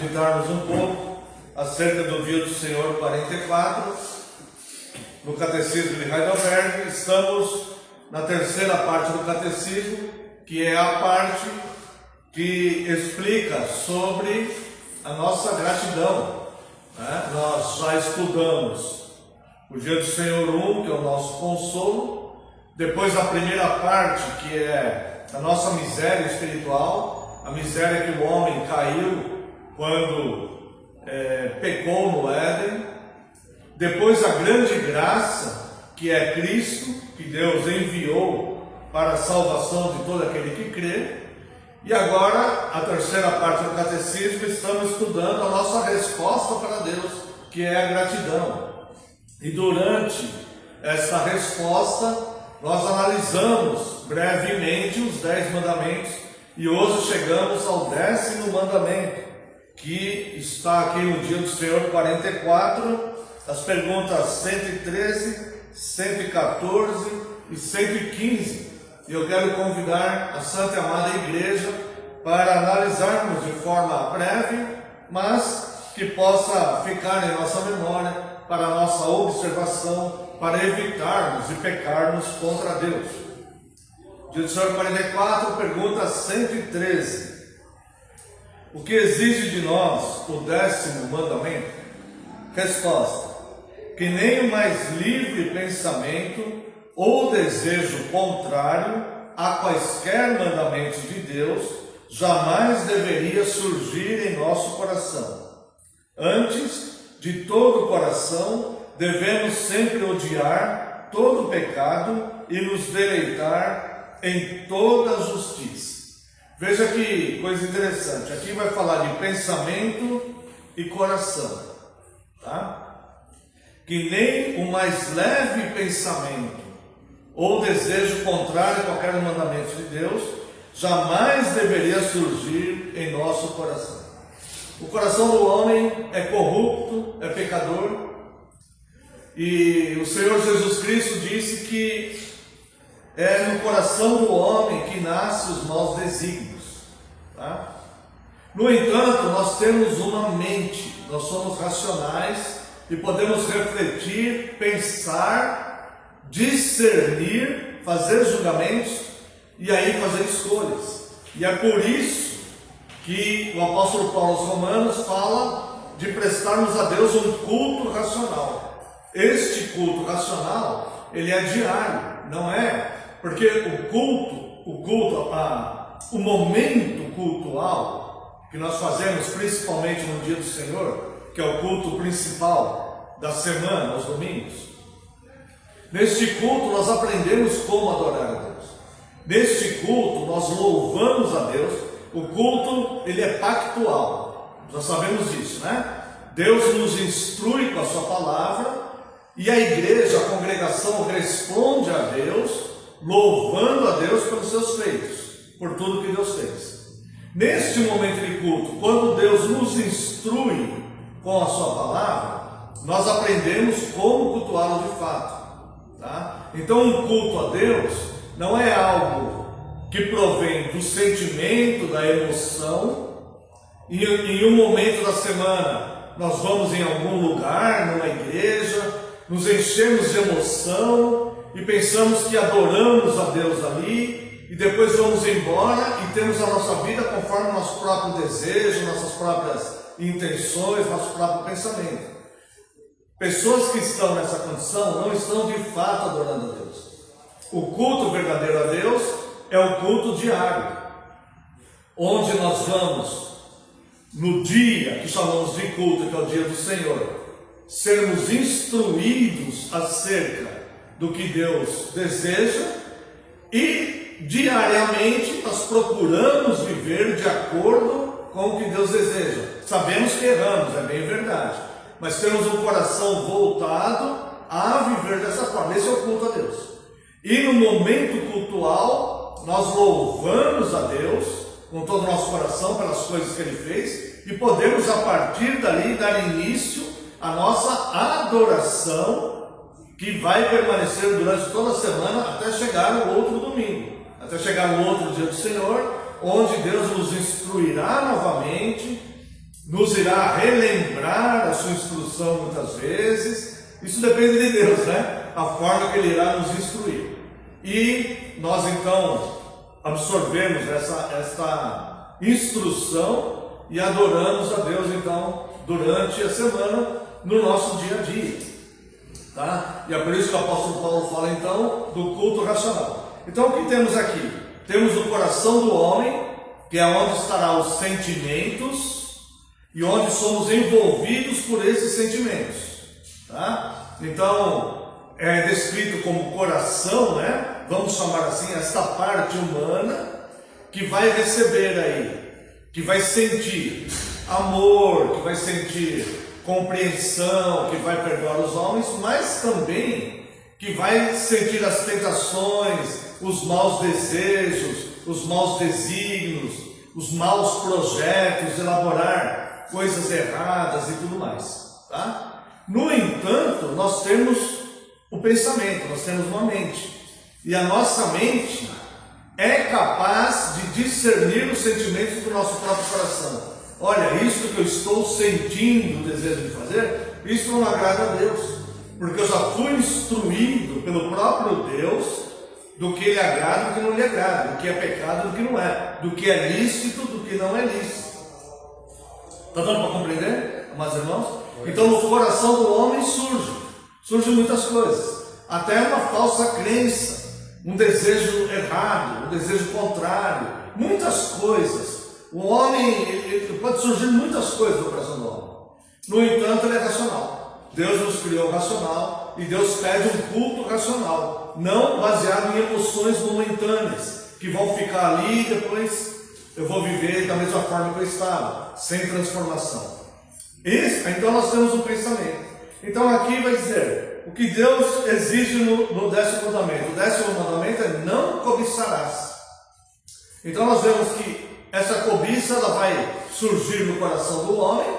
meditarmos um pouco acerca do Dia do Senhor 44, no Catecismo de Heidelberg. Estamos na terceira parte do Catecismo, que é a parte que explica sobre a nossa gratidão. Nós já estudamos o Dia do Senhor 1, que é o nosso consolo. Depois a primeira parte, que é a nossa miséria espiritual, a miséria que o homem caiu quando pecou no Éden. Depois a grande graça, que é Cristo, que Deus enviou para a salvação de todo aquele que crê. E agora, a terceira parte do Catecismo, estamos estudando a nossa resposta para Deus, que é a gratidão. E durante essa resposta, nós analisamos brevemente os 10 mandamentos, e hoje chegamos ao 10º mandamento, que está aqui no Dia do Senhor 44, as perguntas 113, 114 e 115. E eu quero convidar a Santa e Amada Igreja para analisarmos de forma breve, mas que possa ficar em nossa memória para a nossa observação, para evitarmos e pecarmos contra Deus. Dia do Senhor 44, pergunta 113. O que exige de nós o 10º mandamento? Resposta: que nem o mais livre pensamento ou desejo contrário a quaisquer mandamentos de Deus jamais deveria surgir em nosso coração. Antes, de todo o coração, devemos sempre odiar todo pecado e nos deleitar em toda justiça. Veja que coisa interessante, aqui vai falar de pensamento e coração, tá? Que nem o mais leve pensamento ou desejo contrário a qualquer mandamento de Deus jamais deveria surgir em nosso coração. O coração do homem é corrupto, é pecador, e o Senhor Jesus Cristo disse que é no coração do homem que nascem os maus desígnios, tá? No entanto, nós temos uma mente, nós somos racionais e podemos refletir, pensar, discernir, fazer julgamentos e aí fazer escolhas. E é por isso que o apóstolo Paulo aos Romanos fala de prestarmos a Deus um culto racional. Este culto racional, ele é diário, não é? Porque o momento cultual que nós fazemos, principalmente no Dia do Senhor, que é o culto principal da semana, aos domingos. Neste culto nós aprendemos como adorar a Deus. Neste culto nós louvamos a Deus. O culto, ele é pactual. Nós sabemos disso, né? Deus nos instrui com a sua palavra e a igreja, a congregação responde a Deus, louvando a Deus pelos seus feitos, por tudo que Deus fez. Neste momento de culto, quando Deus nos instrui com a sua palavra, nós aprendemos como cultuá-lo de fato, tá? Então um culto a Deus não é algo que provém do sentimento, da emoção, e em um momento da semana nós vamos em algum lugar, numa igreja, nos enchemos de emoção e pensamos que adoramos a Deus ali, e depois vamos embora e temos a nossa vida conforme o nosso próprio desejo, nossas próprias intenções, nosso próprio pensamento. Pessoas que estão nessa condição não estão de fato adorando a Deus. O culto verdadeiro a Deus é o culto diário, onde nós vamos, no dia que chamamos de culto, que é o dia do Senhor, sermos instruídos acerca do que Deus deseja, e diariamente nós procuramos viver de acordo com o que Deus deseja. Sabemos que erramos, é bem verdade, mas temos um coração voltado a viver dessa forma. Esse é o culto a Deus. E no momento cultual, nós louvamos a Deus com todo o nosso coração pelas coisas que Ele fez, e podemos a partir dali dar início à nossa adoração, que vai permanecer durante toda a semana até chegar no outro domingo, até chegar no outro dia do Senhor, onde Deus nos instruirá novamente nos irá relembrar a sua instrução muitas vezes. Isso depende de Deus, né? A forma que Ele irá nos instruir. E nós então absorvemos esta instrução e adoramos a Deus então durante a semana no nosso dia a dia, tá? E é por isso que o apóstolo Paulo fala então do culto racional. Então o que temos aqui? Temos o coração do homem, que é onde estará os sentimentos e onde somos envolvidos por esses sentimentos, tá? Então é descrito como coração, né? Vamos chamar assim, esta parte humana que vai receber aí, que vai sentir amor, que vai sentir compreensão, que vai perdoar os homens, mas também que vai sentir as tentações, os maus desejos, os maus desígnios, os maus projetos, elaborar coisas erradas e tudo mais, tá? No entanto, nós temos o pensamento, nós temos uma mente. E a nossa mente é capaz de discernir os sentimentos do nosso próprio coração. Olha, isso que eu estou sentindo o desejo de fazer, isso não agrada a Deus. Porque eu já fui instruído pelo próprio Deus do que Ele agrada e do que não lhe agrada, do que é pecado e do que não é, do que é lícito e do que não é lícito. Está dando para compreender, amados irmãos? Então no coração do homem surgem muitas coisas. Até uma falsa crença, um desejo errado, um desejo contrário, muitas coisas. O homem, ele pode surgir muitas coisas no coração do homem. No entanto, ele é racional. Deus nos criou racional e Deus pede um culto racional, não baseado em emoções momentâneas, que vão ficar ali e depois eu vou viver da mesma forma que eu estava, sem transformação. Então nós temos um pensamento. Então aqui vai dizer, o que Deus exige no 10º mandamento. O 10º mandamento é não cobiçarás. Então nós vemos que essa cobiça ela vai surgir no coração do homem,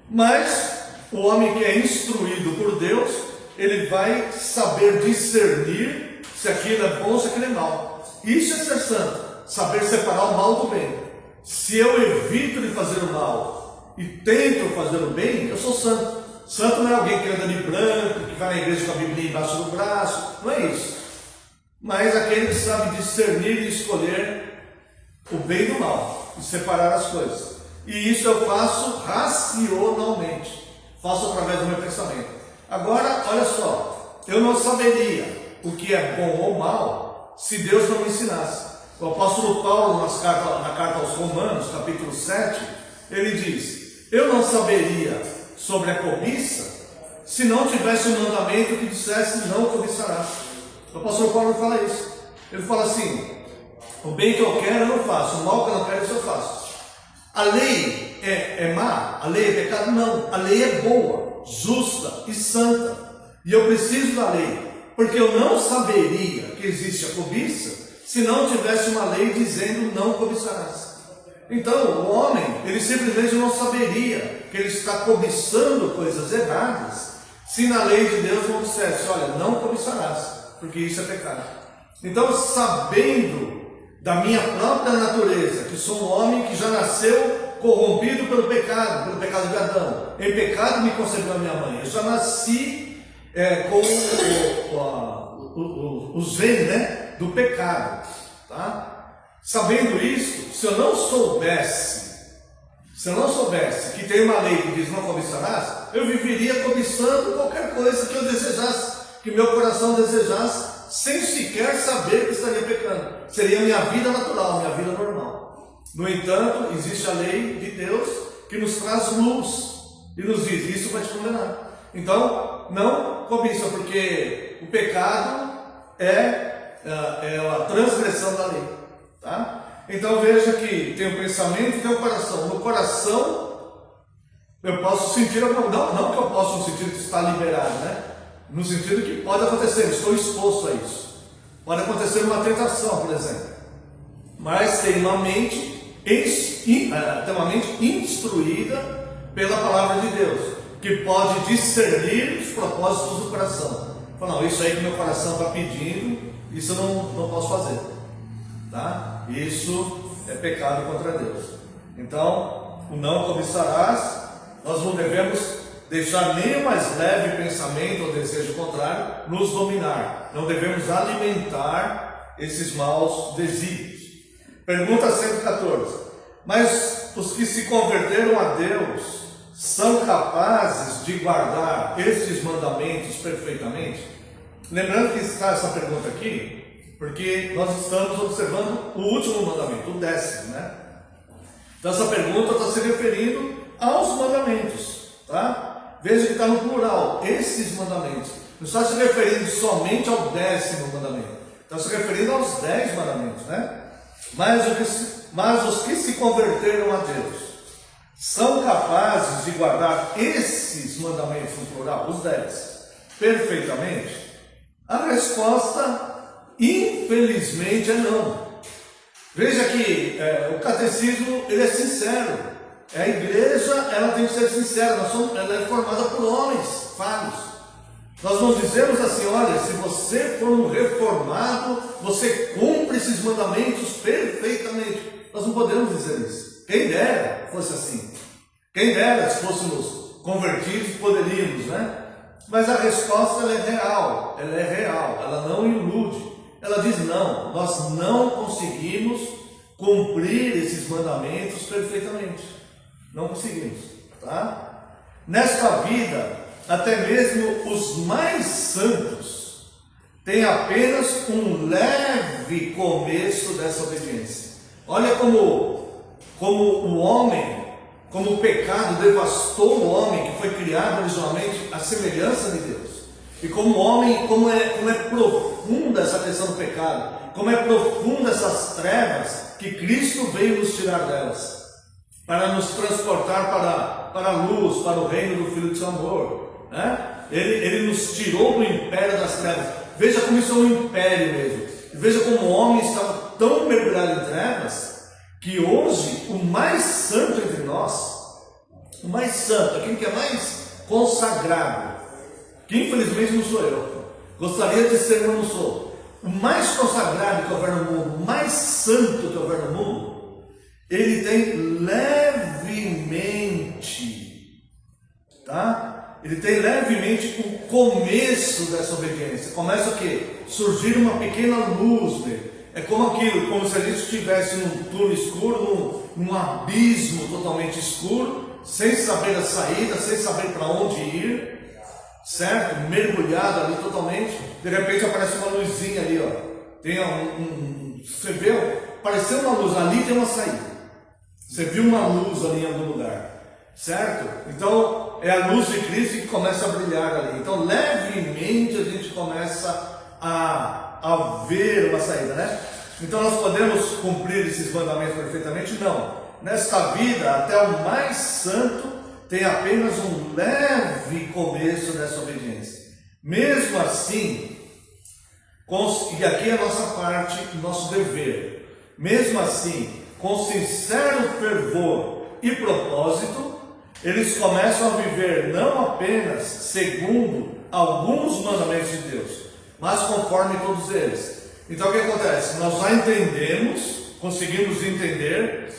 mas o homem que é instruído por Deus, ele vai saber discernir se aquilo é bom ou se aquilo é mal. Isso é ser santo, saber separar o mal do bem. Se eu evito de fazer o mal e tento fazer o bem, eu sou santo. Santo não é alguém que anda de branco, que vai na igreja com a Bíblia embaixo do braço, não é isso. Mas aquele que sabe discernir e escolher o bem do mal, e separar as coisas. E isso eu faço racionalmente, faço através do meu pensamento. Agora, olha só, eu não saberia o que é bom ou mal se Deus não me ensinasse. O apóstolo Paulo, na carta aos Romanos, capítulo 7, ele diz: eu não saberia sobre a cobiça se não tivesse um mandamento que dissesse não cobiçarás. O apóstolo Paulo fala isso. Ele fala assim: o bem que eu quero eu não faço, o mal que eu não quero isso eu faço. A lei é má? A lei é pecado? Não. A lei é boa, justa e santa. E eu preciso da lei, porque eu não saberia que existe a cobiça se não tivesse uma lei dizendo não cobiçarás. Então o homem, ele simplesmente não saberia que ele está cobiçando coisas erradas se na lei de Deus não dissesse: olha, não cobiçarás, porque isso é pecado. Então, sabendo da minha própria natureza, que sou um homem que já nasceu corrompido pelo pecado de Adão, em pecado me concebeu a minha mãe, eu já nasci com os genes, né, do pecado, tá? Sabendo isso, se eu não soubesse que tem uma lei que diz não cobiçarás, eu viveria cobiçando qualquer coisa que eu desejasse, que meu coração desejasse, sem sequer saber que estaria pecando. Seria minha vida natural, minha vida normal. No entanto, existe a lei de Deus que nos traz luz e nos diz: isso vai te condenar. Então, não cobiça, porque o pecado é a transgressão da lei, tá? Então veja que tem o pensamento e tem o coração. No coração eu posso sentir alguma coisa, não que eu possa sentir que está liberado, né? No sentido que pode acontecer, estou exposto a isso. Pode acontecer uma tentação, por exemplo. Mas tem uma mente instruída pela palavra de Deus, que pode discernir os propósitos do coração. Fala: não, isso aí que meu coração está pedindo, isso eu não posso fazer, tá? Isso é pecado contra Deus. Então, o não cobiçarás, nós não devemos deixar nem o mais leve pensamento ou desejo contrário nos dominar. Não devemos alimentar esses maus desígnios. Pergunta 114. Mas os que se converteram a Deus são capazes de guardar esses mandamentos perfeitamente? Lembrando que está essa pergunta aqui, porque nós estamos observando o último mandamento, o 10º, né? Então essa pergunta está se referindo aos mandamentos, tá? Veja que está no plural, esses mandamentos. Não está se referindo somente ao 10º mandamento, está se referindo aos 10 mandamentos, né? Mas os que se converteram a Deus são capazes de guardar esses mandamentos no plural, os 10, perfeitamente? A resposta, infelizmente, é não. Veja que o catecismo ele é sincero. A igreja ela tem que ser sincera. Ela é formada por homens falhos. Nós não dizemos assim: olha, se você for um reformado, você cumpre esses mandamentos perfeitamente. Nós não podemos dizer isso. Quem dera fosse assim. Quem dera se fôssemos convertidos, poderíamos, né? Mas a resposta ela é real, ela não ilude. Ela diz: não, nós não conseguimos cumprir esses mandamentos perfeitamente. Não conseguimos, tá? Nesta vida, até mesmo os mais santos têm apenas um leve começo dessa obediência. Olha como o homem, como o pecado devastou o homem que foi criado originalmente à semelhança de Deus. E como o homem, como é profunda essa questão do pecado, como é profunda essas trevas que Cristo veio nos tirar delas, para nos transportar para a luz, para o reino do Filho de seu amor, né? Ele nos tirou do império das trevas. Veja como isso é um império mesmo. Veja como o homem estava tão mergulhado em trevas, que hoje o mais santo entre nós, o mais santo, aquele que é mais consagrado, que infelizmente não sou eu, gostaria de ser, mas não sou, o mais consagrado que houver no mundo, o mais santo que houver no mundo, ele tem levemente, tá? Ele tem levemente o começo dessa obediência. Começa o quê? Surgir uma pequena luz dele. É como aquilo, como se a gente estivesse num túnel escuro, num abismo totalmente escuro, sem saber a saída, sem saber para onde ir, certo? Mergulhado ali totalmente. De repente aparece uma luzinha ali, ó. Tem você vê, apareceu uma luz, ali tem uma saída. Você viu uma luz ali em algum lugar, certo? Então é a luz de Cristo que começa a brilhar ali. Então levemente a gente começa a ver uma saída, né? Então nós podemos cumprir esses mandamentos perfeitamente? Não. Nesta vida, até o mais santo tem apenas um leve começo dessa obediência. Mesmo assim, e aqui é a nossa parte, nosso dever, mesmo assim, com sincero fervor e propósito, eles começam a viver não apenas segundo alguns mandamentos de Deus, mas conforme todos eles. Então o que acontece? Nós já entendemos, conseguimos entender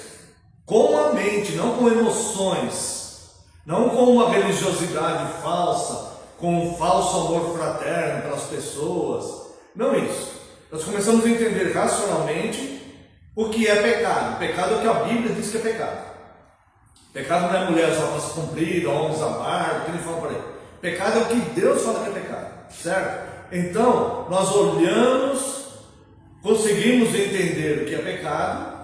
com a mente, não com emoções, não com uma religiosidade falsa, com um falso amor fraterno pelas pessoas, não isso. Nós começamos a entender racionalmente o que é pecado. Pecado é o que a Bíblia diz que é pecado. Pecado não é mulher só para se cumprir, homens a barba, que ele fala para ele. Pecado é o que Deus fala que é pecado, certo? Então, nós olhamos, conseguimos entender o que é pecado,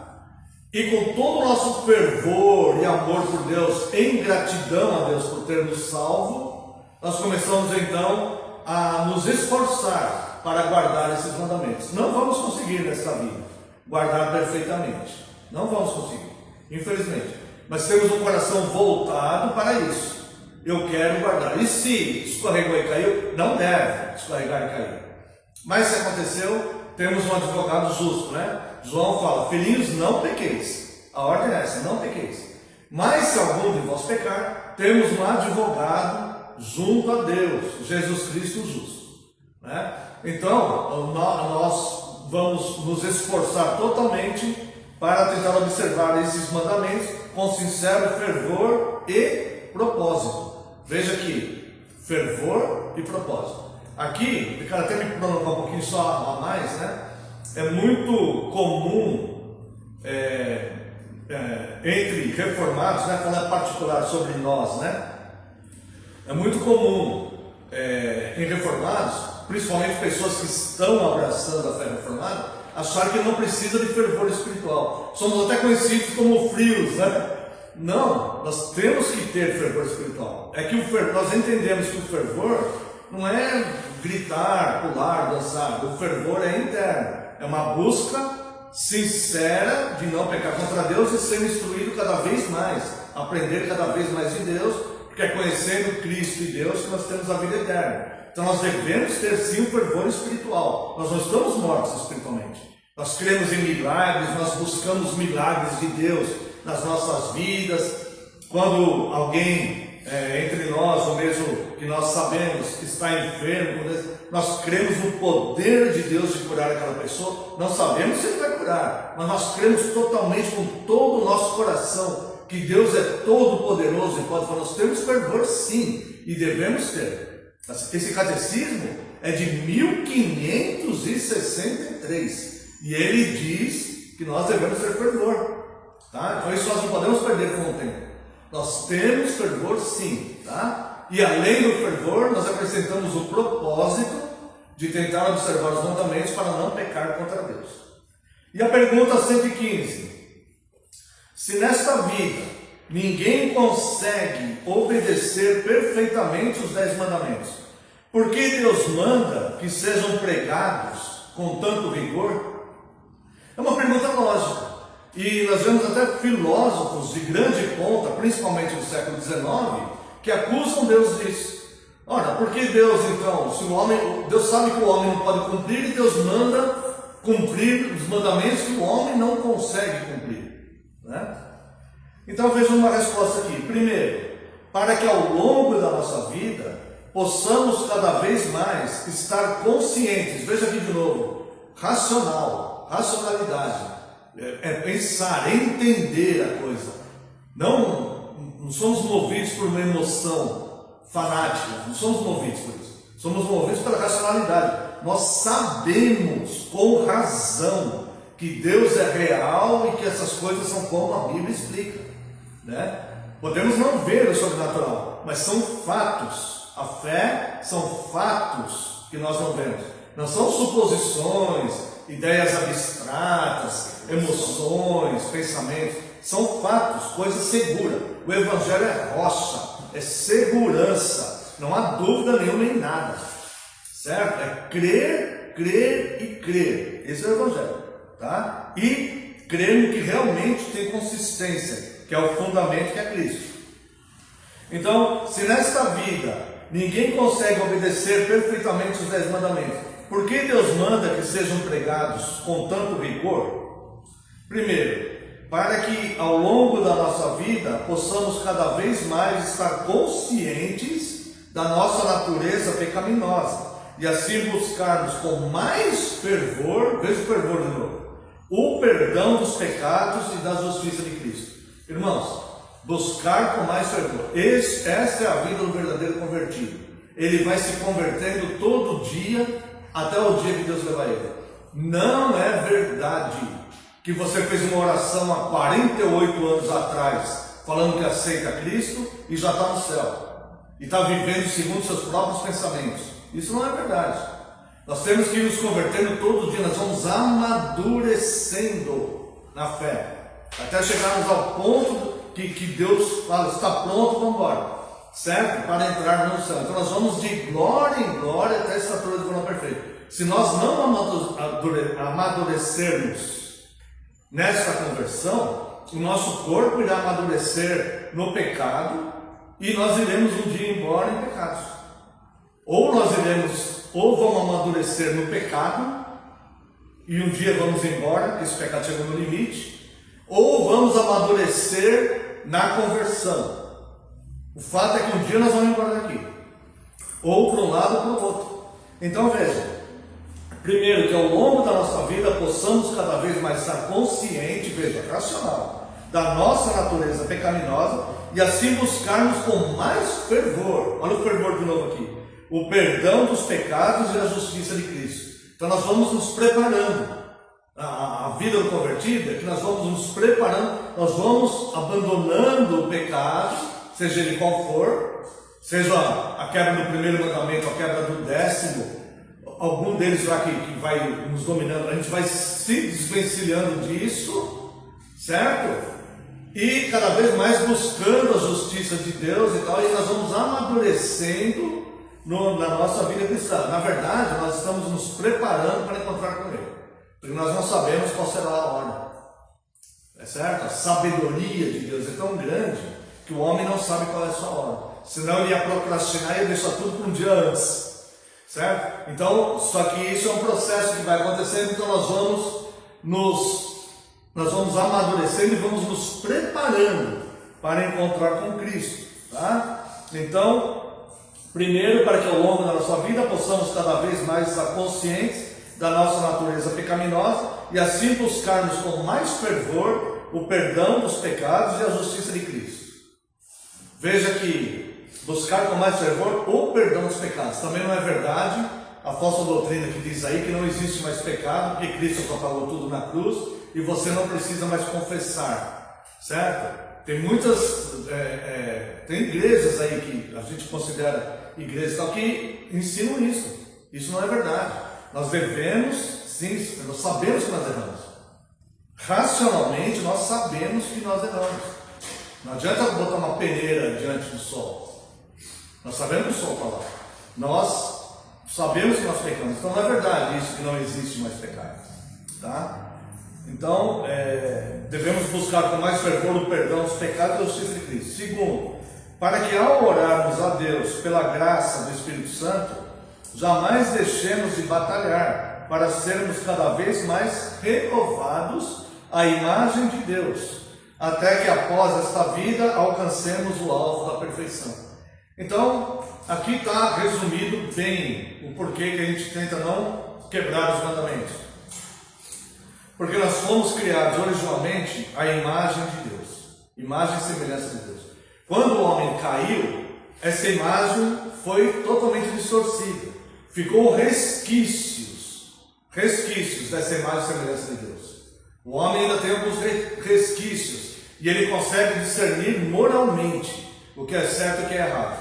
e com todo o nosso fervor e amor por Deus, em gratidão a Deus por ter nos salvo, nós começamos então a nos esforçar para guardar esses mandamentos. Não vamos conseguir nesta vida guardar perfeitamente, não vamos conseguir, infelizmente, mas temos um coração voltado para isso. Eu quero guardar, e se escorregou e caiu, não deve escorregar e cair, mas se aconteceu, temos um advogado justo, né? João fala: filhinhos, não pequeis. A ordem é essa: não pequeis. Mas se algum de vós pecar, temos um advogado junto a Deus, Jesus Cristo justo, né? Então nós vamos nos esforçar totalmente para tentar observar esses mandamentos com sincero fervor e propósito. Veja aqui, fervor e propósito. Aqui, eu quero até me prolongar um pouquinho só a mais, né? É muito comum entre reformados, né? Falando particular sobre nós, né? É muito comum em reformados, principalmente pessoas que estão abraçando a fé reformada, achar que não precisa de fervor espiritual. Somos até conhecidos como frios, né? Não, nós temos que ter fervor espiritual. É que nós entendemos que o fervor não é gritar, pular, dançar. O fervor é interno, é uma busca sincera de não pecar contra Deus e ser instruído cada vez mais, aprender cada vez mais de Deus, porque é conhecendo Cristo e Deus que nós temos a vida eterna. Então nós devemos ter sim um fervor espiritual. Nós não estamos mortos espiritualmente. Nós cremos em milagres, nós buscamos milagres de Deus nas nossas vidas. Quando alguém entre nós, ou mesmo que nós sabemos que está enfermo, nós cremos no poder de Deus de curar aquela pessoa. Não sabemos se Ele vai curar, mas nós cremos totalmente com todo o nosso coração que Deus é todo poderoso e pode falar. Nós temos fervor sim, e devemos ter. Esse catecismo é de 1563 e ele diz que nós devemos ter fervor, tá? Então isso nós não podemos perder com o tempo. Nós temos fervor sim, tá? E além do fervor, nós acrescentamos o propósito de tentar observar os mandamentos para não pecar contra Deus. E a pergunta 115: se nesta vida ninguém consegue obedecer perfeitamente os 10 mandamentos, por que Deus manda que sejam pregados com tanto rigor? É uma pergunta lógica. E nós vemos até filósofos de grande ponta, principalmente do século XIX, que acusam Deus disso. Ora, por que Deus então, se Deus sabe que o homem não pode cumprir, e Deus manda cumprir os mandamentos que o homem não consegue cumprir, né? Então veja uma resposta aqui. Primeiro, para que ao longo da nossa vida possamos cada vez mais estar conscientes, veja aqui de novo, racionalidade, pensar, entender a coisa. Não somos movidos por uma emoção fanática, não somos movidos por isso, somos movidos pela racionalidade. Nós sabemos com razão que Deus é real e que essas coisas são como a Bíblia explica, né? Podemos não ver o sobrenatural, mas são fatos. A fé são fatos que nós não vemos, não são suposições, ideias abstratas, emoções, pensamentos. São fatos, coisa segura. O Evangelho é rocha, é segurança, não há dúvida nenhuma em nada, certo? É crer, crer e crer. Esse é o Evangelho, tá? E crer no que realmente tem consistência, que é o fundamento, que é Cristo. Então, se nesta vida ninguém consegue obedecer perfeitamente os 10 mandamentos, por que Deus manda que sejam pregados com tanto rigor? Primeiro, para que ao longo da nossa vida possamos cada vez mais estar conscientes da nossa natureza pecaminosa e assim buscarmos com mais fervor, veja o fervor de novo, o perdão dos pecados e da justiça de Cristo. Irmãos, buscar com mais fervor. Essa é a vida do verdadeiro convertido. Ele vai se convertendo todo dia até o dia que Deus levar ele. Não é verdade que você fez uma oração há 48 anos atrás, falando que aceita Cristo e já está no céu, e está vivendo segundo seus próprios pensamentos. Isso não é verdade. Nós temos que ir nos convertendo todo dia, nós vamos amadurecendo na fé, até chegarmos ao ponto que Deus fala, está pronto, vamos embora, certo? Para entrar no céu. Então nós vamos de glória em glória até a estatura de forma perfeita. Se nós não amadurecermos nesta conversão, o nosso corpo irá amadurecer no pecado e nós iremos um dia embora em pecados. Ou vamos amadurecer no pecado e um dia vamos embora, porque esse pecado chegou no limite, ou vamos amadurecer na conversão. O fato é que um dia nós vamos embora daqui, ou para um lado ou para o outro. Então veja, primeiro, que ao longo da nossa vida possamos cada vez mais estar consciente, veja, racional, da nossa natureza pecaminosa e assim buscarmos com mais fervor, olha o fervor de novo aqui, o perdão dos pecados e a justiça de Cristo. Então nós vamos nos preparando. A vida do convertido é que nós vamos nos preparando, nós vamos abandonando o pecado, seja ele qual for, seja a quebra do primeiro mandamento, a quebra do 10º, algum deles lá que vai nos dominando, a gente vai se desvencilhando disso, certo? E cada vez mais buscando a justiça de Deus e tal, e nós vamos amadurecendo na nossa vida cristã. Na verdade, nós estamos nos preparando para encontrar com Ele, porque nós não sabemos qual será a hora, é certo? A sabedoria de Deus é tão grande que o homem não sabe qual é a sua hora, senão ele ia procrastinar e ia deixar tudo para um dia antes, certo? Então, só que isso é um processo que vai acontecendo, então nós vamos amadurecendo e vamos nos preparando para encontrar com Cristo, tá? Então, primeiro, para que ao longo da nossa vida possamos cada vez mais estar conscientes da nossa natureza pecaminosa e assim buscarmos com mais fervor o perdão dos pecados e a justiça de Cristo. Veja que buscar com mais fervor o perdão dos pecados também não é verdade a falsa doutrina que diz aí que não existe mais pecado porque Cristo só pagou tudo na cruz e você não precisa mais confessar, certo? Tem muitas tem igrejas aí que a gente considera igrejas tal que ensinam isso. Isso não é verdade. Nós devemos, sim, nós sabemos que nós erramos. Racionalmente nós sabemos que nós erramos. Não adianta botar uma peneira diante do sol. Nós sabemos que o sol está lá. Nós sabemos que nós pecamos. Então não é verdade isso que não existe mais pecado, tá? Então devemos buscar com mais fervor o perdão dos pecados e a justiça de Cristo. Segundo, para que ao orarmos a Deus pela graça do Espírito Santo, jamais deixemos de batalhar para sermos cada vez mais renovados à imagem de Deus, até que após esta vida alcancemos o alvo da perfeição. Então, aqui está resumido bem o porquê que a gente tenta não quebrar os mandamentos. Porque nós fomos criados originalmente à imagem de Deus, imagem e semelhança de Deus. Quando o homem caiu, essa imagem foi totalmente distorcida. Ficou resquícios dessa imagem e semelhança de Deus. O homem ainda tem alguns resquícios e ele consegue discernir moralmente o que é certo e o que é errado,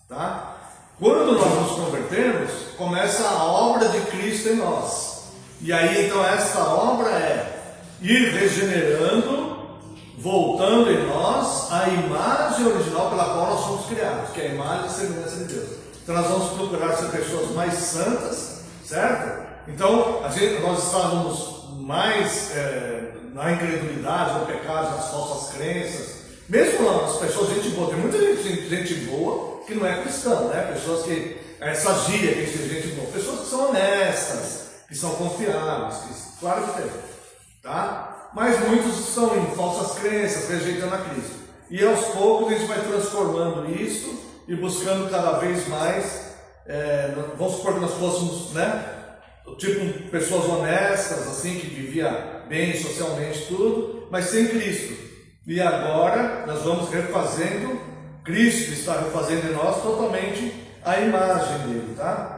tá? Quando nós nos convertemos, começa a obra de Cristo em nós. E aí então essa obra é ir regenerando, voltando em nós a imagem original pela qual nós somos criados, que é a imagem e semelhança de Deus. Então nós vamos procurar ser pessoas mais santas, certo? Então nós estávamos mais na incredulidade, no pecado, nas falsas crenças. Mesmo as pessoas, gente boa, tem muita gente boa que não é cristã, né? Pessoas que, essa gíria que é gente boa, pessoas que são honestas, que são confiáveis, claro que tem, tá? Mas muitos estão em falsas crenças, rejeitando a Cristo. E aos poucos a gente vai transformando isso e buscando cada vez mais, vamos supor que nós fôssemos, né? Tipo pessoas honestas, assim, que vivia bem socialmente tudo, mas sem Cristo. E agora nós vamos refazendo, Cristo está refazendo em nós totalmente a imagem dele, tá?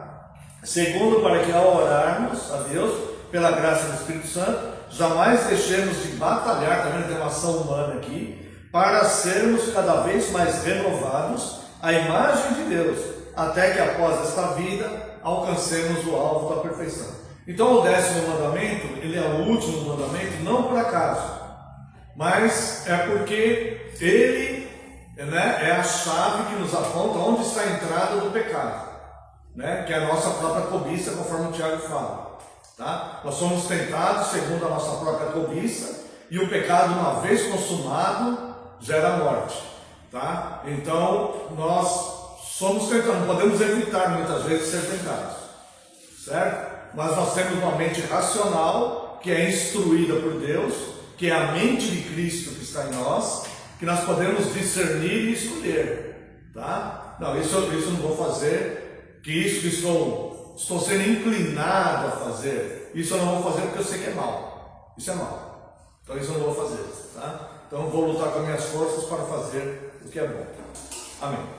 Segundo, para que ao orarmos a Deus, pela graça do Espírito Santo, jamais deixemos de batalhar, também tem uma ação humana aqui, para sermos cada vez mais renovados à imagem de Deus, até que após esta vida alcancemos o alvo da perfeição. Então o 10º mandamento, ele é o último mandamento, não por acaso, mas é porque ele, né, é a chave que nos aponta onde está a entrada do pecado, né, que é a nossa própria cobiça, conforme o Tiago fala, tá? Nós somos tentados segundo a nossa própria cobiça, e o pecado, uma vez consumado, gera morte, tá? Então nós somos tentados, não podemos evitar muitas vezes ser tentados, certo? Mas nós temos uma mente racional que é instruída por Deus, que é a mente de Cristo que está em nós, que nós podemos discernir e escolher, tá? Não, isso eu não vou fazer, que isso que estou sendo inclinado a fazer, isso eu não vou fazer porque eu sei que é mal, isso é mal, então isso eu não vou fazer, tá? Então vou lutar com minhas forças para fazer o que é bom. Amém.